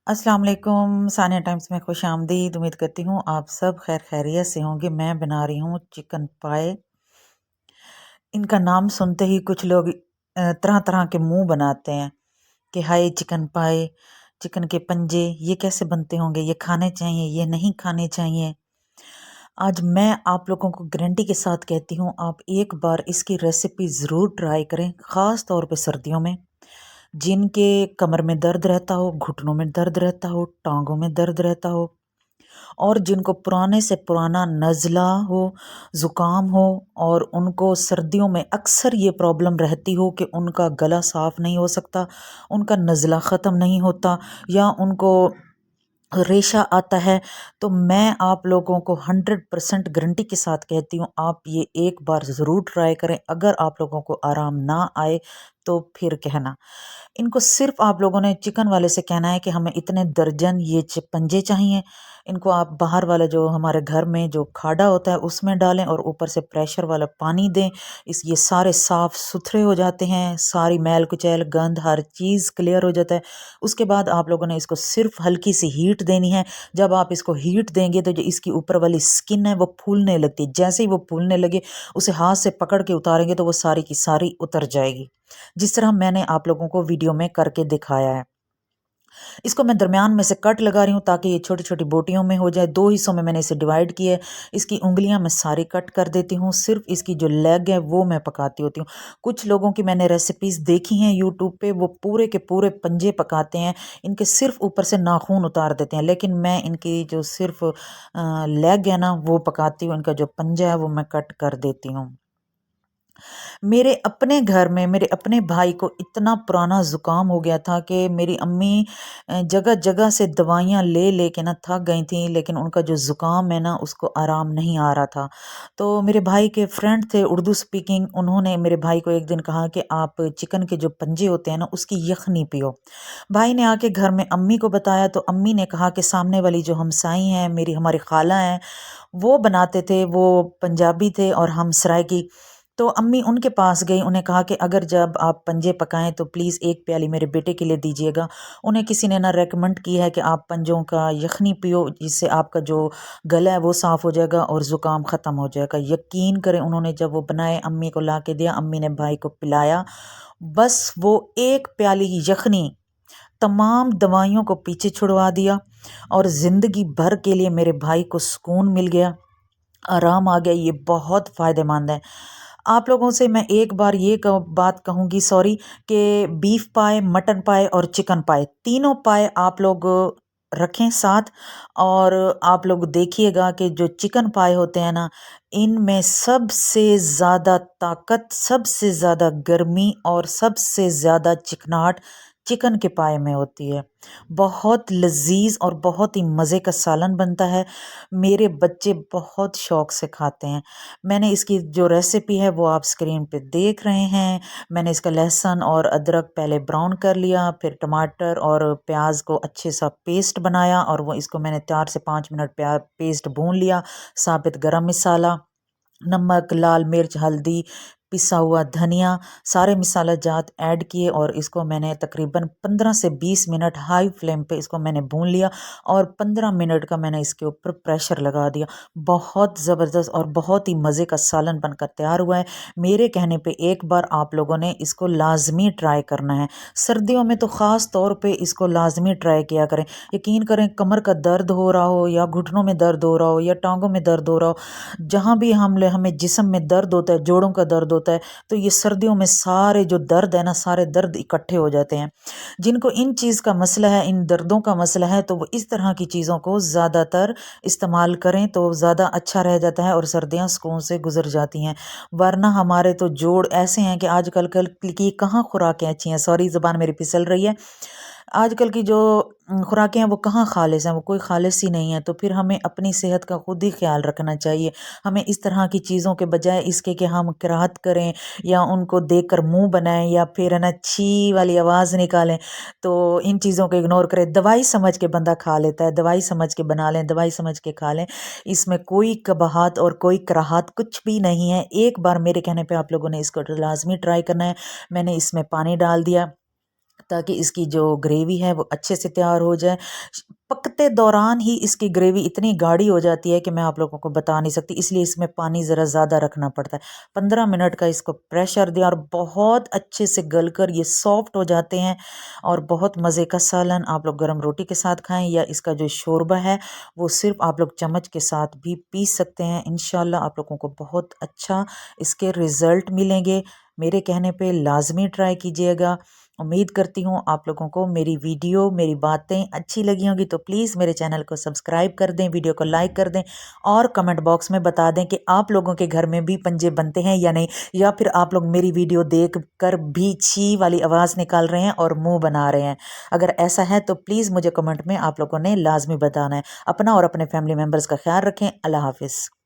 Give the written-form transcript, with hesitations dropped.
अस्सलाम वालेकुम। सानिया टाइम्स में खुश आमदीद। उम्मीद करती हूँ आप सब खैर खैरियत से होंगे। मैं बना रही हूँ चिकन पाए। इनका नाम सुनते ही कुछ लोग तरह तरह के मुंह बनाते हैं कि हाय चिकन पाए, चिकन के पंजे, ये कैसे बनते होंगे, ये खाने चाहिए, ये नहीं खाने चाहिए। आज मैं आप लोगों को गारंटी के साथ कहती हूँ, आप एक बार इसकी रेसिपी ज़रूर ट्राई करें, ख़ास तौर पे सर्दियों में। जिनके कमर में दर्द रहता हो, घुटनों में दर्द रहता हो, टांगों में दर्द रहता हो, और जिनको पुराने से पुराना नज़ला हो, ज़ुकाम हो, और उनको सर्दियों में अक्सर ये प्रॉब्लम रहती हो कि उनका गला साफ़ नहीं हो सकता, उनका नज़ला ख़त्म नहीं होता, या उनको रेशा आता है। तो मैं आप लोगों को 100% गारंटी के साथ कहती हूँ, आप ये एक बार ज़रूर ट्राई करें। अगर आप लोगों को आराम ना आए तो फिर कहना। इनको सिर्फ आप लोगों ने चिकन वाले से कहना है कि हमें इतने दर्जन ये पंजे चाहिए। इनको आप बाहर वाला जो हमारे घर में जो खाड़ा होता है उसमें डालें और ऊपर से प्रेशर वाला पानी दें। ये सारे साफ़ सुथरे हो जाते हैं, सारी मैल कुचैल गंद हर चीज़ क्लियर हो जाता है। उसके बाद आप लोगों ने इसको सिर्फ हल्की सी हीट देनी है। जब आप इसको हीट देंगे तो जो इसकी ऊपर वाली स्किन है वो फूलने लगती है। जैसे ही वो फूलने लगे, उसे हाथ से पकड़ के उतारेंगे तो वो सारी की सारी उतर जाएगी, जिस तरह मैंने आप लोगों को वीडियो में करके दिखाया है। इसको मैं दरमियान में से कट लगा रही हूँ ताकि ये छोटी छोटी बोटियों में हो जाए। 2 हिस्सों में मैंने इसे डिवाइड किया है। इसकी उंगलियां मैं सारी कट कर देती हूँ, सिर्फ इसकी जो लेग है वो मैं पकाती होती हूँ। कुछ लोगों की मैंने रेसिपीज़ देखी हैं यूट्यूब पे, वो पूरे के पूरे पंजे पकाते हैं, इनके सिर्फ ऊपर से नाखून उतार देते हैं, लेकिन मैं इनकी जो सिर्फ लेग है ना वो पकाती हूँ। इनका जो पंजा है वो मैं कट कर देती हूँ। मेरे अपने घर में मेरे अपने भाई को इतना पुराना ज़ुकाम हो गया था कि मेरी अम्मी जगह जगह से दवाइयाँ ले लेके ना थक गई थी, लेकिन उनका जो ज़ुकाम है ना उसको आराम नहीं आ रहा था। तो मेरे भाई के फ्रेंड थे उर्दू स्पीकिंग, उन्होंने मेरे भाई को एक दिन कहा कि आप चिकन के जो पंजे होते हैं ना उसकी यखनी पियो। भाई ने आके घर में अम्मी को बताया, तो अम्मी ने कहा कि सामने वाली जो हमसाई हैं, हमारी खाला हैं, वो बनाते थे, वो पंजाबी थे और हम सराइकी। तो अम्मी उनके पास गई, उन्हें कहा कि अगर जब आप पंजे पकाएं तो प्लीज़ एक प्याली मेरे बेटे के लिए दीजिएगा। उन्हें किसी ने ना रेकमेंड किया है कि आप पंजों का यखनी पियो, जिससे आपका जो गला है वो साफ़ हो जाएगा और ज़ुकाम ख़त्म हो जाएगा। यकीन करें, उन्होंने जब वो बनाए अम्मी को ला के दिया, अम्मी ने भाई को पिलाया, बस वो एक प्याली यखनी तमाम दवाइयों को पीछे छुड़वा दिया और ज़िंदगी भर के लिए मेरे भाई को सुकून मिल गया, आराम आ गया। ये बहुत फ़ायदेमंद है। आप लोगों से मैं एक बार ये बात कहूँगी, सॉरी, कि बीफ पाए, मटन पाए और चिकन पाए, तीनों पाए आप लोग रखें साथ। और आप लोग देखिएगा कि जो चिकन पाए होते हैं ना, इनमें सबसे ज़्यादा ताकत, सबसे ज़्यादा गर्मी और सबसे ज़्यादा चिकनाहट चिकन के पाए में होती है। बहुत लजीज और बहुत ही मज़े का सालन बनता है। मेरे बच्चे बहुत शौक से खाते हैं। मैंने इसकी जो रेसिपी है वो आप स्क्रीन पे देख रहे हैं। मैंने इसका लहसुन और अदरक पहले ब्राउन कर लिया, फिर टमाटर और प्याज को अच्छे सा पेस्ट बनाया, और वो इसको मैंने 4 से 5 मिनट पेस्ट भून लिया। साबित गरम मसाला, नमक, लाल मिर्च, हल्दी, पिसा हुआ धनिया, सारे मसाला जात ऐड किए, और इसको मैंने तकरीबन 15 से 20 मिनट हाई फ्लेम पे इसको मैंने भून लिया, और 15 मिनट का मैंने इसके ऊपर प्रेशर लगा दिया। बहुत ज़बरदस्त और बहुत ही मज़े का सालन बनकर तैयार हुआ है। मेरे कहने पे एक बार आप लोगों ने इसको लाजमी ट्राई करना है। सर्दियों में तो ख़ास तौर पे इसको लाजमी ट्राई किया करें। यकीन करें, कमर का दर्द हो रहा हो, या घुटनों में दर्द हो रहा हो, या टांगों में दर्द हो रहा हो, जहाँ भी हमें जिस्म में दर्द होता है, जोड़ों का दर्द होता है, तो ये सर्दियों में सारे जो दर्द है ना, सारे दर्द इकट्ठे हो जाते हैं। जिनको इन चीज़ का मसला है, इन दर्दों का मसला है, तो वो इस तरह की चीज़ों को ज़्यादातर इस्तेमाल करें तो ज़्यादा अच्छा रह जाता है और सर्दियाँ सुकून से गुजर जाती हैं। वरना हमारे तो जोड़ ऐसे हैं कि आजकल कल की कहाँ खुराकें अच्छी हैं, सॉरी ज़ुबान मेरी फिसल रही है। आजकल की जो खुराकें हैं वो कहाँ खालिस हैं, वो कोई खालिस ही नहीं है। तो फिर हमें अपनी सेहत का खुद ही ख्याल रखना चाहिए। हमें इस तरह की चीज़ों के बजाय इसके कि हम कराहत करें या उनको देखकर मुंह बनाएं या फिर है ना छी वाली आवाज़ निकालें, तो इन चीज़ों को इग्नोर करें। दवाई समझ के बंदा खा लेता है, दवाई समझ के बना लें, दवाई समझ के खा लें। इसमें कोई कबाहत और कोई कराहत कुछ भी नहीं है। एक बार मेरे कहने पे आप लोगों ने इसको लाजमी ट्राई करना है। मैंने इसमें पानी डाल दिया, ताकि इसकी जो ग्रेवी है वो अच्छे से तैयार हो जाए। पकते दौरान ही इसकी ग्रेवी इतनी गाढ़ी हो जाती है कि मैं आप लोगों को बता नहीं सकती, इसलिए इसमें पानी ज़रा ज़्यादा रखना पड़ता है। 15 मिनट का इसको प्रेशर दें और बहुत अच्छे से गलकर ये सॉफ्ट हो जाते हैं और बहुत मज़े का सालन आप लोग गरम रोटी के साथ खाएं, या इसका जो शोरबा है वो सिर्फ आप लोग चम्मच के साथ भी पी सकते हैं। इंशाल्लाह आप लोगों को बहुत अच्छा इसके रिज़ल्ट मिलेंगे। मेरे कहने पे लाजमी ट्राई कीजिएगा। उम्मीद करती हूँ आप लोगों को मेरी वीडियो, मेरी बातें अच्छी लगी होंगी, तो प्लीज़ मेरे चैनल को सब्सक्राइब कर दें, वीडियो को लाइक कर दें और कमेंट बॉक्स में बता दें कि आप लोगों के घर में भी पंजे बनते हैं या नहीं, या फिर आप लोग मेरी वीडियो देख कर भी छी वाली आवाज़ निकाल रहे हैं और मुंह बना रहे हैं। अगर ऐसा है तो प्लीज़ मुझे कमेंट में आप लोगों ने लाजमी बताना है। अपना और अपने फैमिली मेम्बर्स का ख्याल रखें। अल्लाह हाफिज़।